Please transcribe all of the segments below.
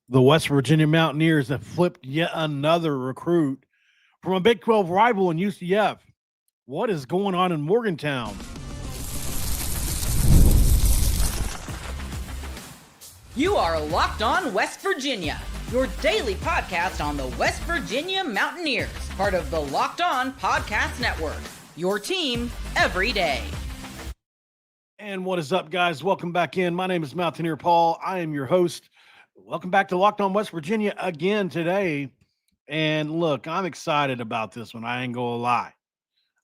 The West Virginia Mountaineers have flipped yet another recruit from a Big 12 rival in UCF. What is going on in Morgantown? You are Locked On West Virginia, your daily podcast on the West Virginia Mountaineers, part of the Locked On Podcast Network, your team every day. And what is up, guys? Welcome back in. My name is Mountaineer Paul. I am your host. Welcome back to Locked On West Virginia again today. And look, I'm excited about this one. I ain't gonna lie.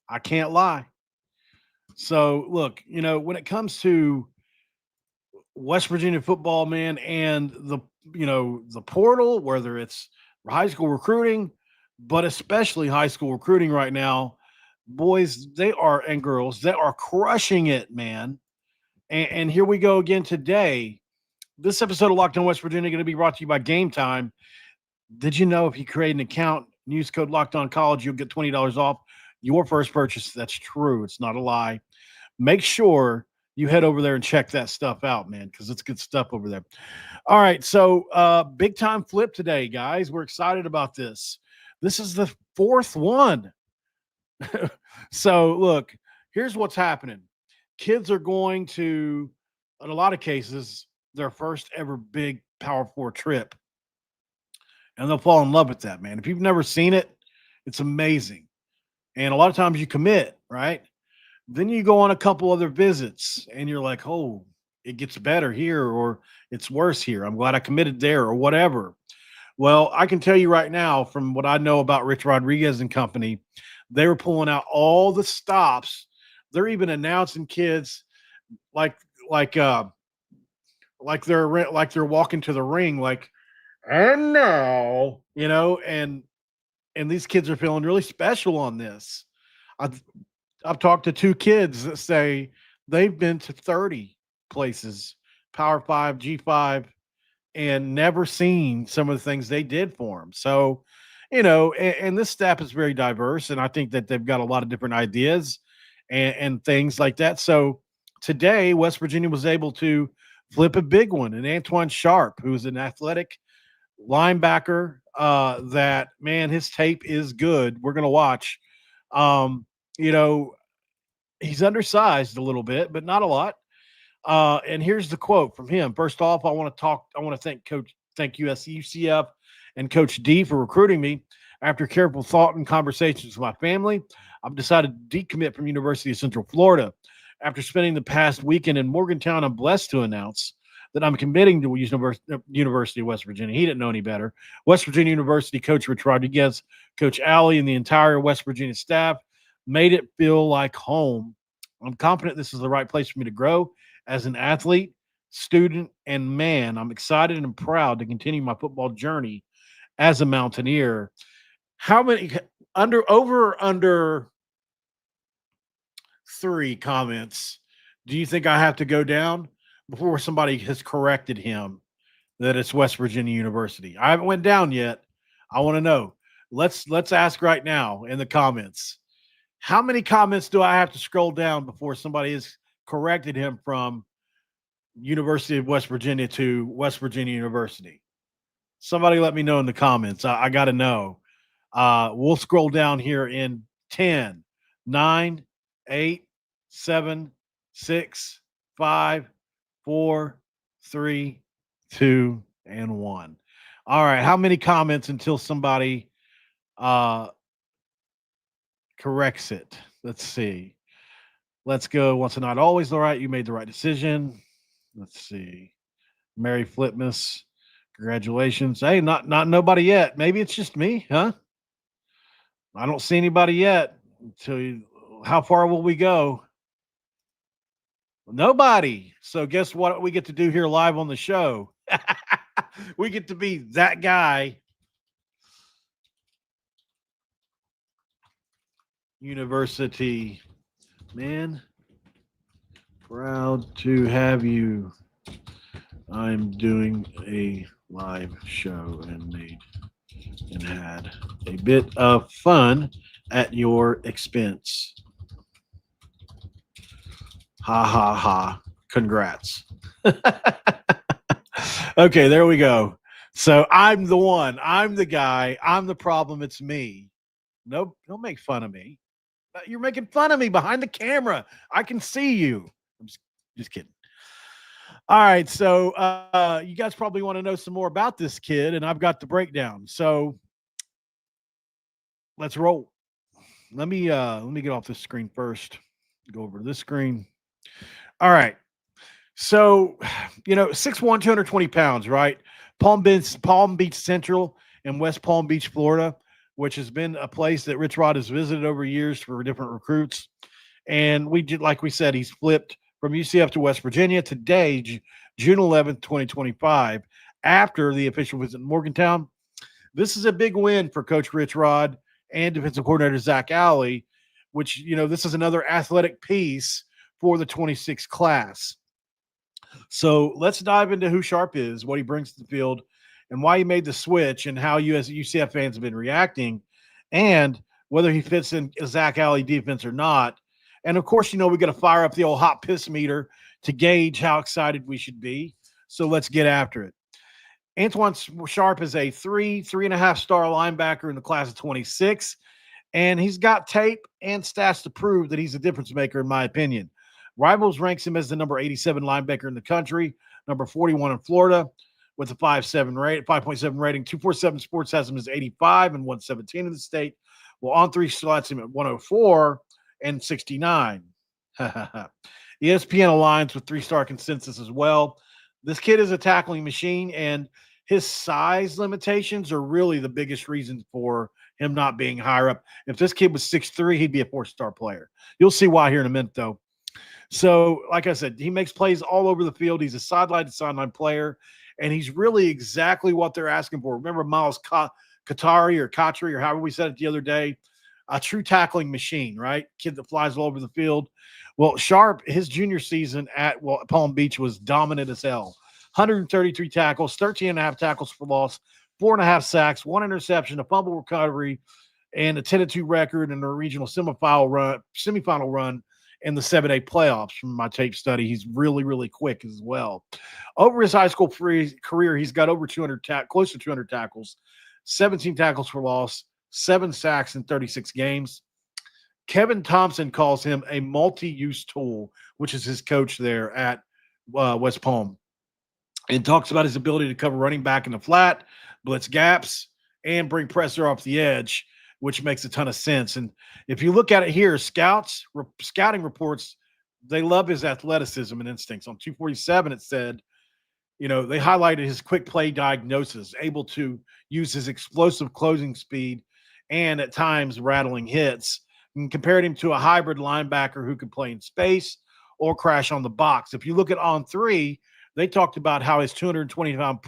I can't lie. So, look, when it comes to West Virginia football, man, and the portal, whether it's high school recruiting, but especially high school recruiting right now, boys, and girls, they are crushing it, man. And here we go again today. This episode of Locked On West Virginia going to be brought to you by Game Time. Did you know if you create an account, use code Locked On College, you'll get $20 off your first purchase? That's true. It's not a lie. Make sure you head over there and check that stuff out, man, because it's good stuff over there. All right, so big time flip today, guys. We're excited about this. This is the fourth one. So, look, here's what's happening. Kids are going to, in a lot of cases, their first ever big Power Four trip. And they'll fall in love with that, man. If you've never seen it, it's amazing. And a lot of times you commit, right? Then you go on a couple other visits and you're like, oh, it gets better here or it's worse here. I'm glad I committed there or whatever. Well, I can tell you right now from what I know about Rich Rodriguez and company, they were pulling out all the stops. They're even announcing kids like they're walking to the ring, like, and now, and these kids are feeling really special on this. I've talked to two kids that say they've been to 30 places, Power 5, G5, and never seen some of the things they did for them. So, and this staff is very diverse, and I think that they've got a lot of different ideas and things like that. So today, West Virginia was able to flip a big one, and Antoine Sharp, who's an athletic linebacker, that, man, his tape is good. We're going to watch. He's undersized a little bit, but not a lot. And here's the quote from him. First off, I want to thank UCF and Coach D for recruiting me. After careful thought and conversations with my family, I've decided to decommit from University of Central Florida. After spending the past weekend in Morgantown, I'm blessed to announce that I'm committing to University of West Virginia. He didn't know any better. West Virginia University coach Rich Rodriguez, Coach Alley, and the entire West Virginia staff made it feel like home. I'm confident this is the right place for me to grow as an athlete, student, and man. I'm excited and proud to continue my football journey as a Mountaineer. How many under 3 comments do you think I have to go down before somebody has corrected him that it's West Virginia University? I haven't went down yet. I want to know. Let's ask right now in the comments. How many comments do I have to scroll down before somebody has corrected him from University of West Virginia to West Virginia University? Somebody let me know in the comments. I got to know. We'll scroll down here in 10, 9, 8, 7, 6, 5, 4, 3, 2, and 1. All right. How many comments until somebody corrects it? Let's see. Let's go. Once and not always the right. You made the right decision. Let's see. Mary Flipmas. Congratulations. Hey, not nobody yet. Maybe it's just me, huh? I don't see anybody yet. How far will we go? Nobody. So guess what we get to do here live on the show? We get to be that guy. University, man. Proud to have you. I'm doing a live show and had a bit of fun at your expense. Ha ha ha. Congrats. Okay, there we go. So I'm the one. I'm the guy. I'm the problem. It's me. Nope. Don't make fun of me. You're making fun of me behind the camera. I can see you. I'm just kidding. All right. So you guys probably want to know some more about this kid, and I've got the breakdown. So let's roll. Let me get off this screen first. Go over to this screen. All right. So, 6'1", 220 pounds, right? Palm Beach Central in West Palm Beach, Florida, which has been a place that Rich Rod has visited over years for different recruits. And we did, like we said, he's flipped from UCF to West Virginia today, June 11th, 2025, after the official visit in Morgantown. This is a big win for Coach Rich Rod and defensive coordinator Zach Alley, which, this is another athletic piece for the 26 class. So let's dive into who Sharp is, what he brings to the field, and why he made the switch, and how you as UCF fans have been reacting, and whether he fits in Zach Alley defense or not. And of course, we got to fire up the old hot piss meter to gauge how excited we should be. So let's get after it. Antoine Sharp is a 3.5 star linebacker in the class of 26, and he's got tape and stats to prove that he's a difference maker, in my opinion. Rivals ranks him as the number 87 linebacker in the country, number 41 in Florida, with a 5.7 rating. 247 Sports has him as 85 and 117 in the state, while On3 slots him at 104 and 69. ESPN aligns with 3-star consensus as well. This kid is a tackling machine, and his size limitations are really the biggest reason for him not being higher up. If this kid was 6'3", he'd be a 4-star player. You'll see why here in a minute, though. So, like I said, he makes plays all over the field. He's a sideline-to-sideline player, and he's really exactly what they're asking for. Remember Miles Katari or however we said it the other day? A true tackling machine, right? Kid that flies all over the field. Well, Sharp, his junior season at Palm Beach was dominant as hell. 133 tackles, 13.5 tackles for loss, 4.5 sacks, 1 interception, a fumble recovery, and a 10-2 record in a regional semifinal run in the 7A playoffs. From my tape study, he's really, really quick as well. Over his high school career, he's got over 200 close to 200 tackles, 17 tackles for loss, 7 sacks in 36 games. Kevin Thompson calls him a multi-use tool, which is his coach there at West Palm, and talks about his ability to cover running back in the flat, blitz gaps, and bring pressure off the edge, which makes a ton of sense. And if you look at it here, scouting reports, they love his athleticism and instincts. On 247, it said, they highlighted his quick play diagnosis, able to use his explosive closing speed and at times rattling hits, and compared him to a hybrid linebacker who could play in space or crash on the box. If you look at On3, they talked about how his 220-pound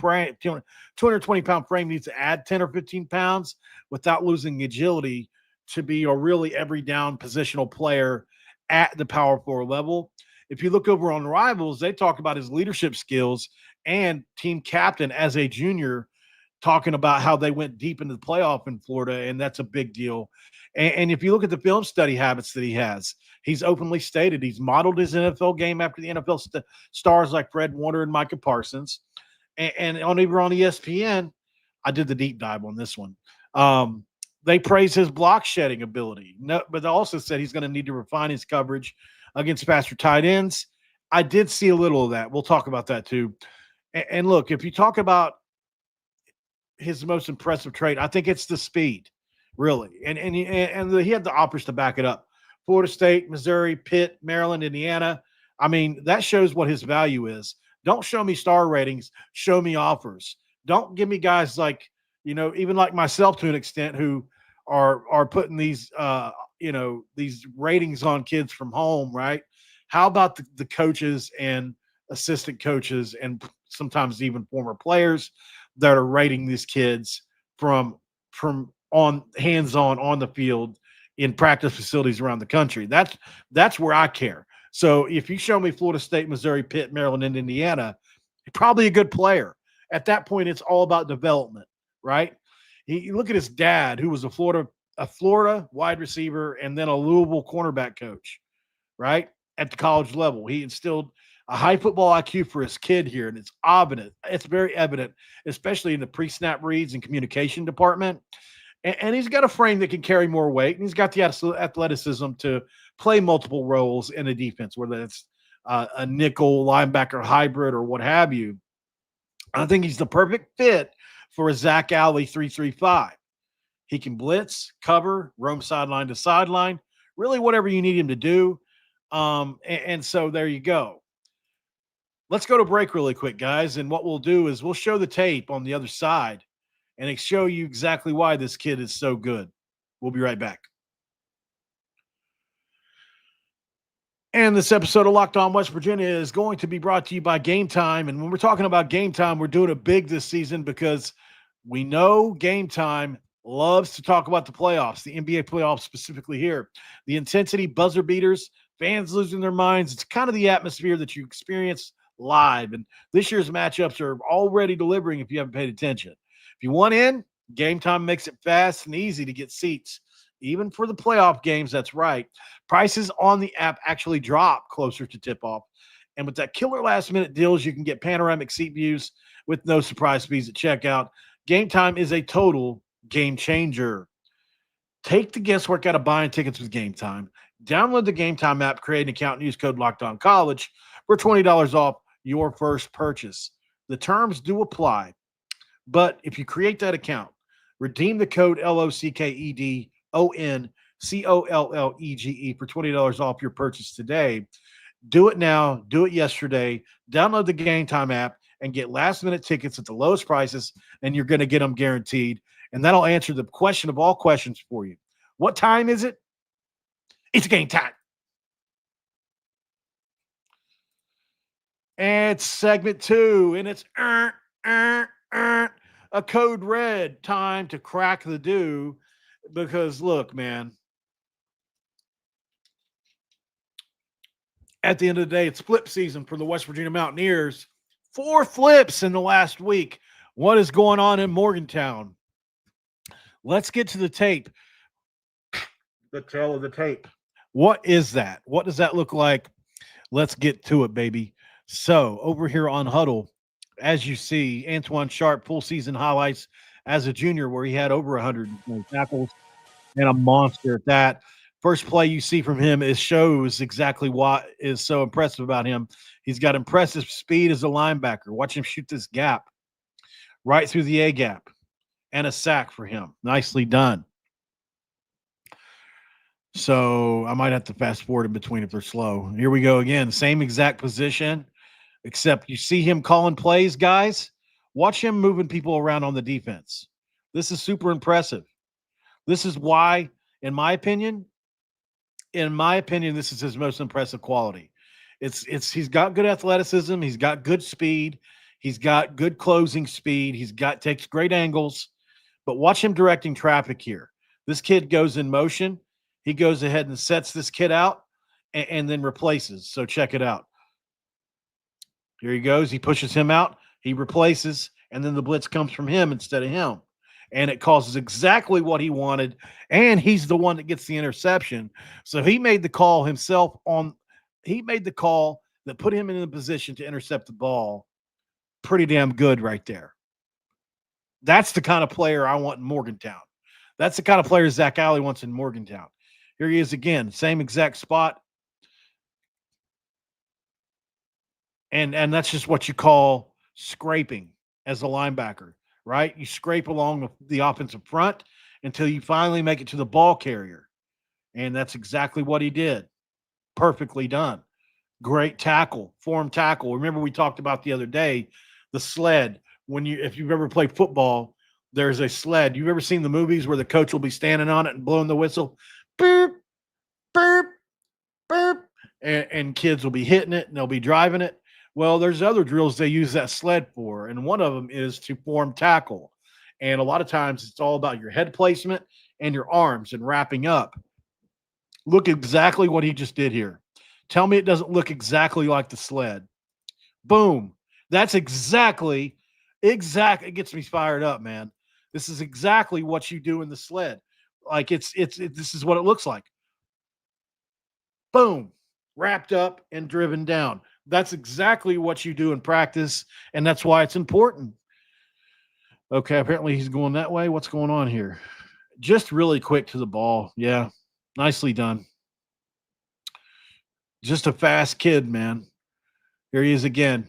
frame needs to add 10 or 15 pounds without losing agility to be a really every down positional player at the power forward level. If you look over on Rivals, they talk about his leadership skills and team captain as a junior, talking about how they went deep into the playoff in Florida, and that's a big deal. And if you look at the film study habits that he has, he's openly stated he's modeled his NFL game after the NFL stars like Fred Warner and Micah Parsons. And on ESPN, I did the deep dive on this one. They praise his block shedding ability, but they also said he's going to need to refine his coverage against faster tight ends. I did see a little of that. We'll talk about that too. And look, if you talk about his most impressive trait, I think it's the speed, really. And he had the offers to back it up. Florida State, Missouri, Pitt, Maryland, Indiana. I mean, that shows what his value is. Don't show me star ratings. Show me offers. Don't give me guys like, even like myself to an extent, who are putting these, these ratings on kids from home, right? How about the coaches and assistant coaches and sometimes even former players that are rating these kids from on hands-on on the field in practice facilities around the country? That's where I care. So if you show me Florida State, Missouri, Pitt, Maryland, and Indiana, probably a good player. At that point, it's all about development, right? You look at his dad, who was a Florida wide receiver and then a Louisville cornerback coach, right? At the college level. He instilled a high football IQ for his kid here, and it's evident. It's very evident, especially in the pre-snap reads and communication department. And he's got a frame that can carry more weight, and he's got the athleticism to play multiple roles in a defense, whether it's a nickel linebacker hybrid or what have you. I think he's the perfect fit for a Zach Alley 3-3-5. He can blitz, cover, roam sideline to sideline, really whatever you need him to do. And so there you go. Let's go to break really quick, guys. And what we'll do is we'll show the tape on the other side and show you exactly why this kid is so good. We'll be right back. And this episode of Locked On West Virginia is going to be brought to you by Game Time. And when we're talking about Game Time, we're doing it big this season because we know Game Time loves to talk about the playoffs, the NBA playoffs specifically here. The intensity, buzzer beaters, fans losing their minds. It's kind of the atmosphere that you experience live. And this year's matchups are already delivering if you haven't paid attention. If you want in, Game Time makes it fast and easy to get seats. Even for the playoff games, that's right. Prices on the app actually drop closer to tip-off. And with that killer last-minute deals, you can get panoramic seat views with no surprise fees at checkout. Game Time is a total game changer. Take the guesswork out of buying tickets with Game Time. Download the Game Time app, create an account, and use code LOCKEDONCollege for $20 off your first purchase. The terms do apply, but if you create that account, redeem the code LOCKEDONCOLLEGE for $20 off your purchase today. Do it now. Do it yesterday. Download the Game Time app and get last-minute tickets at the lowest prices, and you're going to get them guaranteed. And that'll answer the question of all questions for you. What time is it? It's game time. And it's segment 2, and it's a code red, time to crack the dew. Because look, man, at the end of the day, it's flip season for the West Virginia Mountaineers. 4 flips in the last week. What is going on in Morgantown? Let's get to the tape. The tail of the tape. What is that? What does that look like? Let's get to it, baby. So over here on Huddle, as you see, Antoine Sharp full season highlights as a junior where he had over 100 tackles and a monster at that. First play you see from him shows exactly what is so impressive about him. He's got impressive speed as a linebacker. Watch him shoot this gap right through the A gap and a sack for him. Nicely done. So I might have to fast forward in between if they're slow. Here we go again. Same exact position, except you see him calling plays, guys. Watch him moving people around on the defense. This is super impressive. This is why, in my opinion, this is his most impressive quality. He's got good athleticism. He's got good speed. He's got good closing speed. Takes great angles. But watch him directing traffic here. This kid goes in motion. He goes ahead and sets this kid out and then replaces. So check it out. Here he goes. He pushes him out. He replaces, and then the blitz comes from him instead of him. And it causes exactly what he wanted, and he's the one that gets the interception. So he made the call himself he made the call that put him in a position to intercept the ball. Pretty damn good right there. That's the kind of player I want in Morgantown. That's the kind of player Zach Alley wants in Morgantown. Here he is again, same exact spot. And that's just what you call scraping as a linebacker, right? You scrape along the offensive front until you finally make it to the ball carrier. And that's exactly what he did. Perfectly done. Great tackle, form tackle. Remember we talked about the other day, the sled. If you've ever played football, there's a sled. You've ever seen the movies where the coach will be standing on it and blowing the whistle? Boop, boop, boop. And kids will be hitting it and they'll be driving it. Well, there's other drills they use that sled for, and one of them is to form tackle. And a lot of times it's all about your head placement and your arms and wrapping up. Look exactly what he just did here. Tell me it doesn't look exactly like the sled. Boom. That's exactly. It gets me fired up, man. This is exactly what you do in the sled. Like this is what it looks like. Boom. Wrapped up and driven down. That's exactly what you do in practice, and that's why it's important. Okay, apparently he's going that way. What's going on here? Just really quick to the ball. Yeah, nicely done. Just a fast kid, man. Here he is again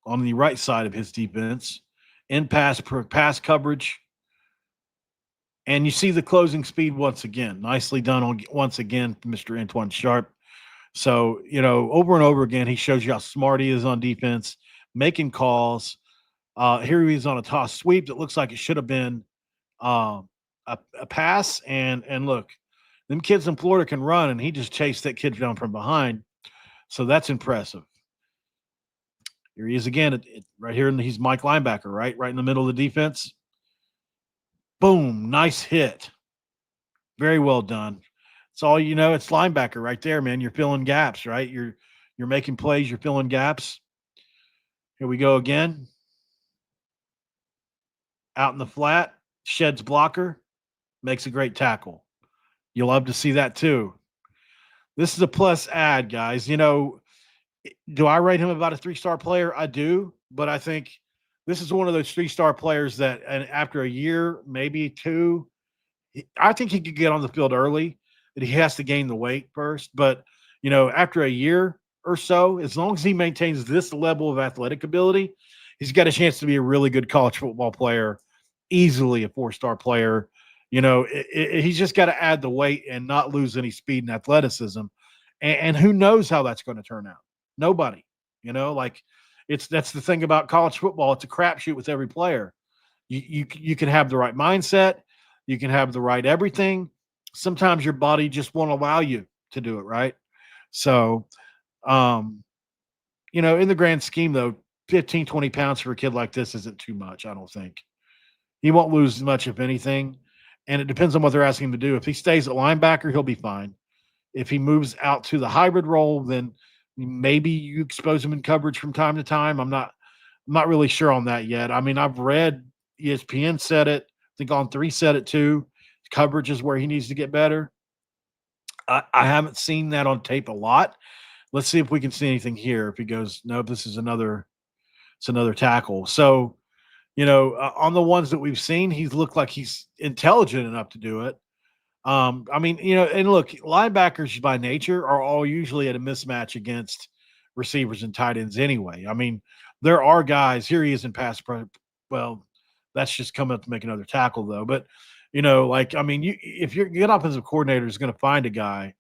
on the right side of his defense in pass coverage. And you see the closing speed once again. Nicely done once again, Mr. Antoine Sharp. So, over and over again, he shows you how smart he is on defense, making calls. Here he's on a toss sweep that looks like it should have been a pass. And look, them kids in Florida can run, and he just chased that kid down from behind. So that's impressive. Here he is again, right here. He's Mike linebacker, right in the middle of the defense. Boom, nice hit. Very well done. It's all it's linebacker right there, man. You're filling gaps, right? You're making plays, you're filling gaps. Here we go again. Out in the flat, sheds blocker, makes a great tackle. You'll love to see that too. This is a plus add, guys. Do I rate him about a 3-star player? I do, but I think this is one of those 3-star players that, and after a year, maybe 2, I think he could get on the field early. That he has to gain the weight first, but after a year or so, as long as he maintains this level of athletic ability, he's got a chance to be a really good college football player, easily a 4-star player. He's just got to add the weight and not lose any speed and athleticism. And who knows how that's going to turn out? Nobody. That's the thing about college football. It's a crapshoot with every player. You can have the right mindset, you can have the right everything. Sometimes your body just won't allow you to do it, right? So, in the grand scheme, though, 15, 20 pounds for a kid like this isn't too much, I don't think. He won't lose much, if anything. And it depends on what they're asking him to do. If he stays at linebacker, he'll be fine. If he moves out to the hybrid role, then maybe you expose him in coverage from time to time. I'm not really sure on that yet. I mean, I've read ESPN said it. I think On3 said it too. Coverage is where he needs to get better. I haven't seen that on tape a lot. Let's see if we can see anything here. If he goes, no, this is another tackle. So, on the ones that we've seen, he's looked like he's intelligent enough to do it. And look, linebackers by nature are all usually at a mismatch against receivers and tight ends anyway. I mean, there are guys, here he is in pass pro. Well, that's just coming up to make another tackle, though. But, if your good offensive coordinator is going to find a guy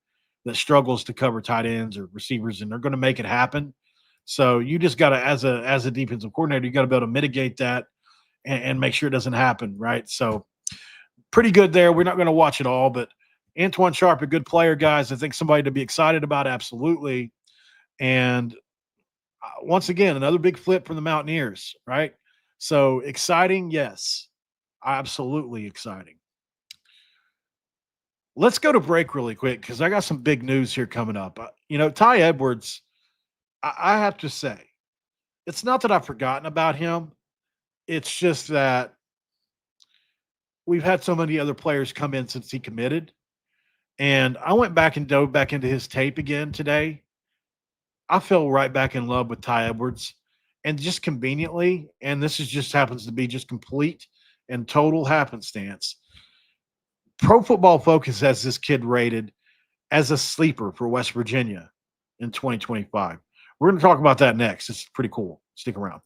that struggles to cover tight ends or receivers, and they're going to make it happen. So you just got to, as a defensive coordinator, you got to be able to mitigate that and make sure it doesn't happen, right? So pretty good there. We're not going to watch it all, but Antoine Sharp, a good player, guys. I think somebody to be excited about, absolutely. And once again, another big flip from the Mountaineers, right? So exciting, yes, absolutely exciting. Let's go to break really quick because I got some big news here coming up. Ty Edwards, I have to say, it's not that I've forgotten about him. It's just that we've had so many other players come in since he committed. And I went back and dove back into his tape again today. I fell right back in love with Ty Edwards. And just conveniently, and this just happens to be just complete and total happenstance, Pro Football Focus has this kid rated as a sleeper for West Virginia in 2025. We're going to talk about that next. It's pretty cool. Stick around.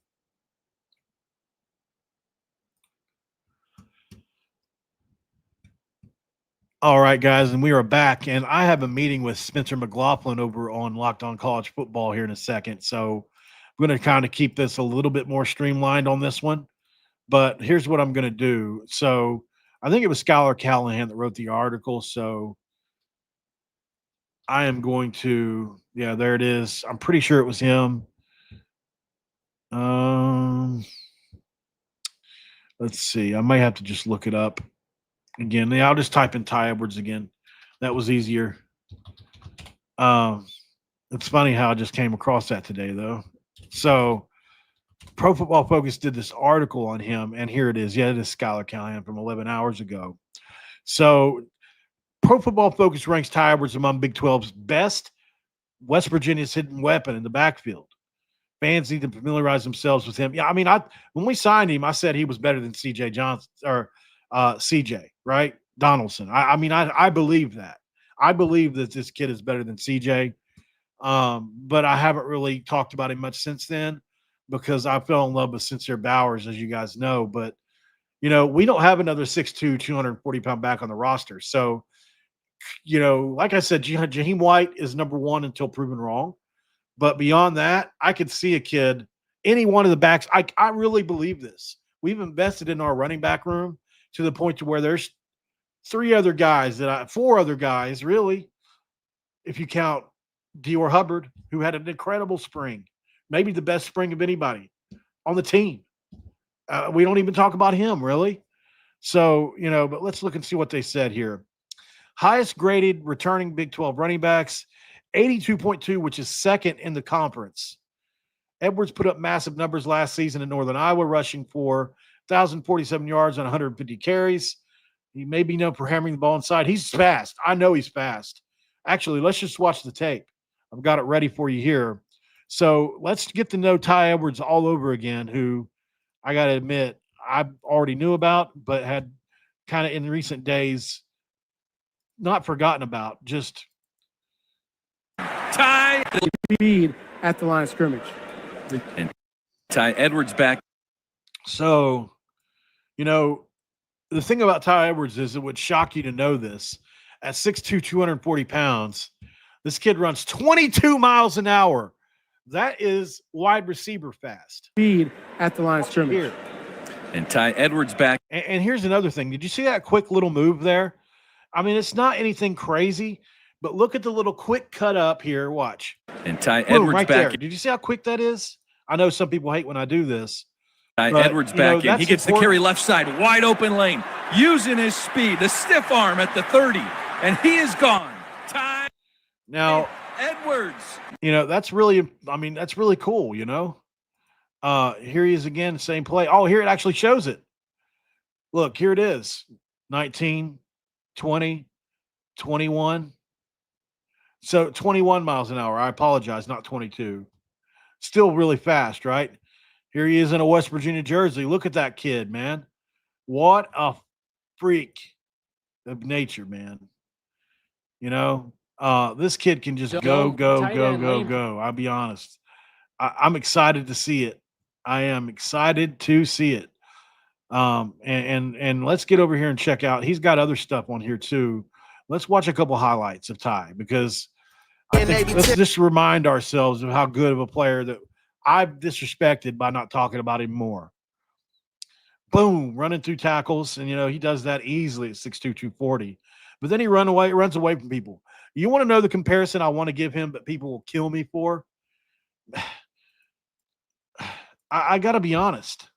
All right, guys, and we are back. And I have a meeting with Spencer McLaughlin over on Locked On College Football here in a second. So I'm going to kind of keep this a little bit more streamlined on this one. But here's what I'm going to do. So I think it was Skylar Callahan that wrote the article. So I am going to, yeah, there it is. I'm pretty sure it was him. Let's see. I may have to just look it up again. Yeah, I'll just type in Ty Edwards again. That was easier. It's funny how I just came across that today, though. So Pro Football Focus did this article on him, and here it is. Yeah, it is Skylar Callahan from 11 hours ago. So Pro Football Focus ranks Ty Edwards among Big 12's best West Virginia's hidden weapon in the backfield. Fans need to familiarize themselves with him. Yeah, I mean, when we signed him, I said he was better than CJ Johnson or CJ, right? Donaldson. I believe that. I believe that this kid is better than CJ. But I haven't really talked about him much since then because I fell in love with Sincere Bowers, as you guys know. But, we don't have another 6'2", 240-pound back on the roster. So, like I said, Jaheim White is number one until proven wrong. But beyond that, I could see a kid, any one of the backs. I really believe this. We've invested in our running back room to the point to where there's four other guys, really, if you count Dior Hubbard, who had an incredible spring, maybe the best spring of anybody on the team. We don't even talk about him, really. So, but let's look and see what they said here. Highest graded returning Big 12 running backs, 82.2, which is second in the conference. Edwards put up massive numbers last season in Northern Iowa, rushing for 1,047 yards on 150 carries. He may be known for hammering the ball inside. He's fast. I know he's fast. Actually, let's just watch the tape. I've got it ready for you here. So let's get to know Ty Edwards all over again, who I got to admit I already knew about, but had kind of in recent days not forgotten about. Just Ty speed at the line of scrimmage. And Ty Edwards back. So, the thing about Ty Edwards is it would shock you to know this. At 6'2", 240 pounds, this kid runs 22 miles an hour. That is wide receiver fast. Speed at the line of scrimmage. Here. And Ty Edwards back. And here's another thing. Did you see that quick little move there? I mean, it's not anything crazy, but look at the little quick cut up here. Watch. And Ty Edwards right back. There. Did you see how quick that is? I know some people hate when I do this. Ty Edwards back in. He gets the carry left side, wide open lane, using his speed, the stiff arm at the 30, and he is gone. Ty Edwards. That's really cool, Here he is again, same play. Oh, here it actually shows it. Look, here it is. 19, 20, 21. So 21 miles an hour. I apologize, not 22. Still really fast, right? Here he is in a West Virginia jersey. Look at that kid, man. What a freak of nature, man. This kid can just go. I'll be honest. I'm excited to see it. I am excited to see it. And let's get over here and check out. He's got other stuff on here too. Let's watch a couple highlights of Ty because I think let's just remind ourselves of how good of a player that I've disrespected by not talking about him more. Boom, running through tackles, and he does that easily at 6'2", 240. But then he runs away from people. You want to know the comparison I want to give him, but people will kill me for? I got to be honest.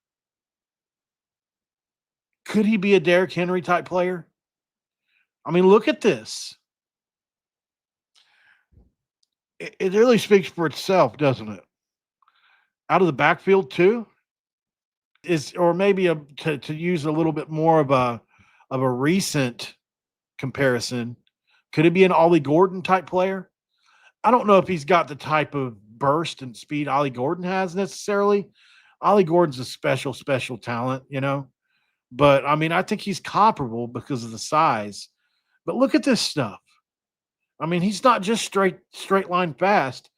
Could he be a Derrick Henry type player? I mean, look at this. It really speaks for itself, doesn't it? Out of the backfield too, or maybe to use a little bit more of a recent comparison. Could it be an Ollie Gordon type player? I don't know if he's got the type of burst and speed Ollie Gordon has necessarily. Ollie Gordon's a special talent, But I mean, I think he's comparable because of the size. But look at this stuff. I mean, he's not just straight line fast.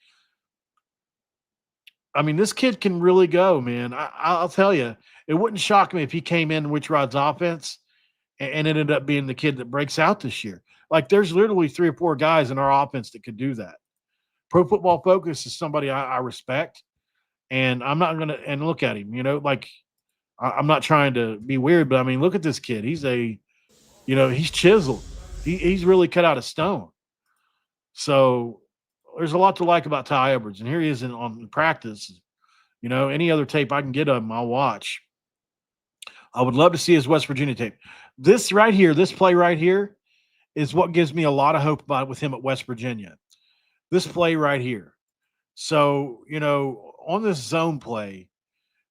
I mean, this kid can really go, man. I'll tell you, it wouldn't shock me if he came in Rich Rod's offense and ended up being the kid that breaks out this year. Like, there's literally 3 or 4 guys in our offense that could do that. Pro Football Focus is somebody I respect, and I'm not going to – and look at him, I'm not trying to be weird, but, I mean, look at this kid. He's he's chiseled. He's really cut out of stone. So there's a lot to like about Ty Edwards, and here he is on practice. Any other tape I can get of him, I'll watch. I would love to see his West Virginia tape. This play right here is what gives me a lot of hope about with him at West Virginia. This play right here. So, on this zone play,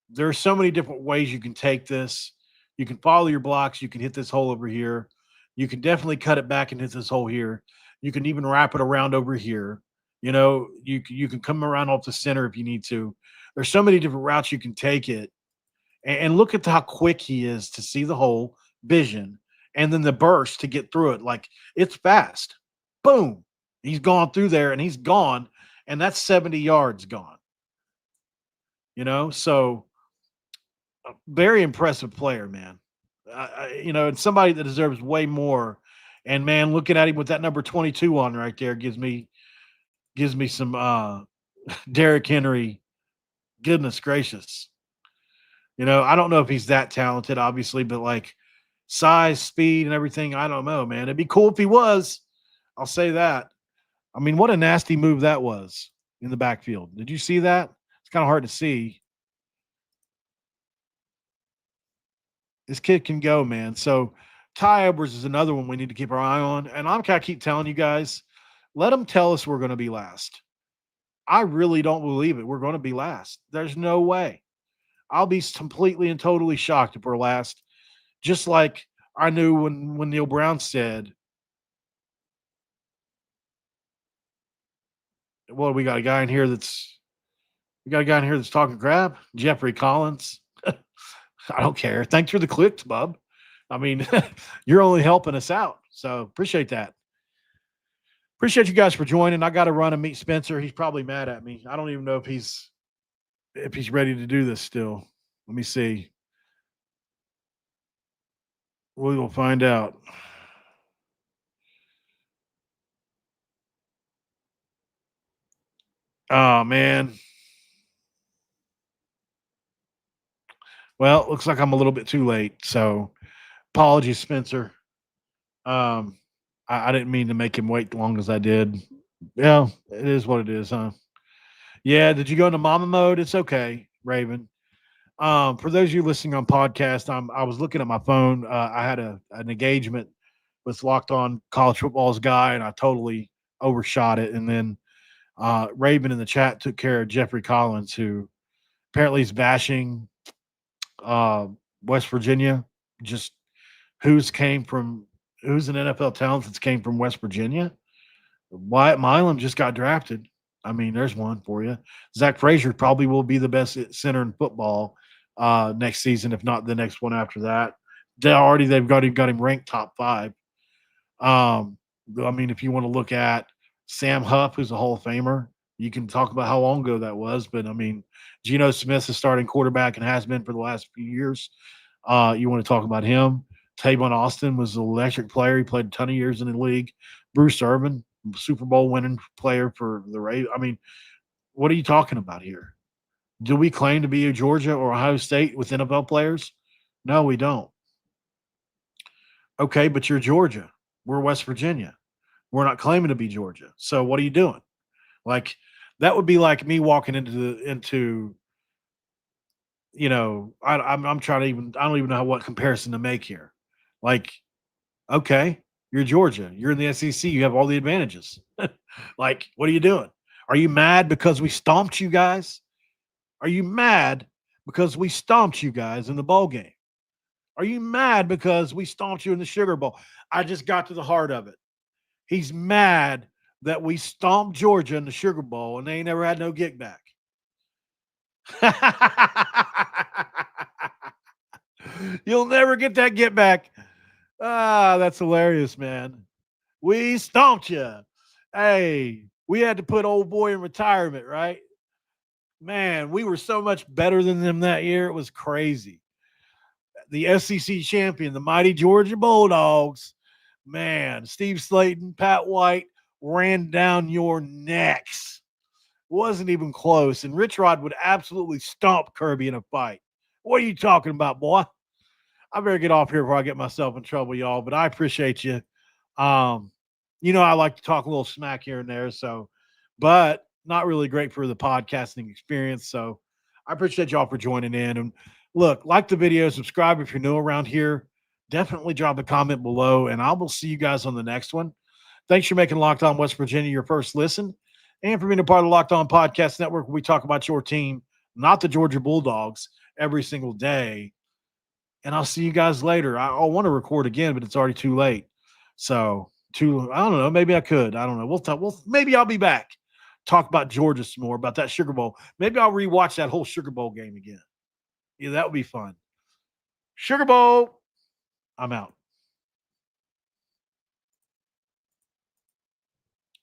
there are so many different ways you can take this. You can follow your blocks. You can hit this hole over here. You can definitely cut it back and hit this hole here. You can even wrap it around over here. You know, you can come around off the center if you need to. There's so many different routes you can take it. And look at how quick he is to see the hole, vision, and then the burst to get through it. Like, it's fast. Boom. He's gone through there and he's gone. And that's 70 yards gone. You know, so very impressive player, man. You know, and somebody that deserves way more. And man, looking at him with that number 22 on right there gives me some Derrick Henry. Goodness gracious. You know, I don't know if he's that talented, obviously, but like size, speed, and everything, I don't know, man. It'd be cool if he was. I'll say that. I mean, what a nasty move that was in the backfield. Did you see that? It's kind of hard to see. This kid can go, man. So Ty Edwards is another one we need to keep our eye on. And I'm kind of keep telling you guys, let them tell us we're going to be last. I really don't believe it. We're going to be last. There's no way. I'll be completely and totally shocked if we're last. Just like I knew when Neil Brown said, well, we got a guy in here that's talking crap. Jeffrey Collins. I don't care. Thanks for the clicks, bub. I mean, you're only helping us out. So appreciate that. Appreciate you guys for joining. I got to run and meet Spencer. He's probably mad at me. I don't even know if he's ready to do this still. Let me see. We will find out. Oh, man. Well, looks like I'm a little bit too late. So apologies, Spencer. I didn't mean to make him wait as long as I did. Yeah, it is what it is, huh? Yeah, did you go into mama mode? It's okay, Raven. For those of you listening on podcast, I was looking at my phone. I had an engagement with Locked On College Football's guy, and I totally overshot it. And then Raven in the chat took care of Jeffrey Collins, who apparently is bashing West Virginia. Just who's an NFL talent that's came from West Virginia. Wyatt Milam just got drafted. I mean, there's one for you. Zach Frazier probably will be the best center in football next season, if not the next one after that. They've got him ranked top 5. I mean, if you want to look at Sam Huff, who's a Hall of Famer, you can talk about how long ago that was. But I mean, Geno Smith's a starting quarterback and has been for the last few years. You want to talk about him? Tavon Austin was an electric player. He played a ton of years in the league. Bruce Irvin, Super Bowl winning player for the Ravens. I mean, what are you talking about here? Do we claim to be a Georgia or Ohio State with NFL players? No, we don't. Okay, but you're Georgia. We're West Virginia. We're not claiming to be Georgia. So what are you doing? Like, that would be like me walking into you know, I'm trying to I don't even know what comparison to make here. Like, okay, you're Georgia. You're in the SEC. You have all the advantages. Like, what are you doing? Are you mad because we stomped you guys? Are you mad because we stomped you guys in the bowl game? Are you mad because we stomped you in the Sugar Bowl? I just got to the heart of it. He's mad that we stomped Georgia in the Sugar Bowl and they ain't never had no get back. You'll never get that get back. Ah, that's hilarious, man. We stomped you. Hey, we had to put old boy in retirement, right? Man, we were so much better than them that year. It was crazy. The SEC champion, the mighty Georgia Bulldogs. Man, Steve Slayton, Pat White ran down your necks. Wasn't even close. And Rich Rod would absolutely stomp Kirby in a fight. What are you talking about, boy? I better get off here before I get myself in trouble, y'all. But I appreciate you. You know, I like to talk a little smack here and there. So, but not really great for the podcasting experience. So I appreciate y'all for joining in. And look, like the video, subscribe if you're new around here. Definitely drop a comment below, and I will see you guys on the next one. Thanks for making Locked On West Virginia your first listen, and for being a part of the Locked On Podcast Network, where we talk about your team, not the Georgia Bulldogs, every single day. And I'll see you guys later. I want to record again, but it's already too late. So, I don't know. Maybe I could. I don't know. We'll talk. Maybe I'll be back. talk about Georgia some more, about that Sugar Bowl. Maybe I'll rewatch that whole Sugar Bowl game again. Yeah, that would be fun. Sugar Bowl. I'm out.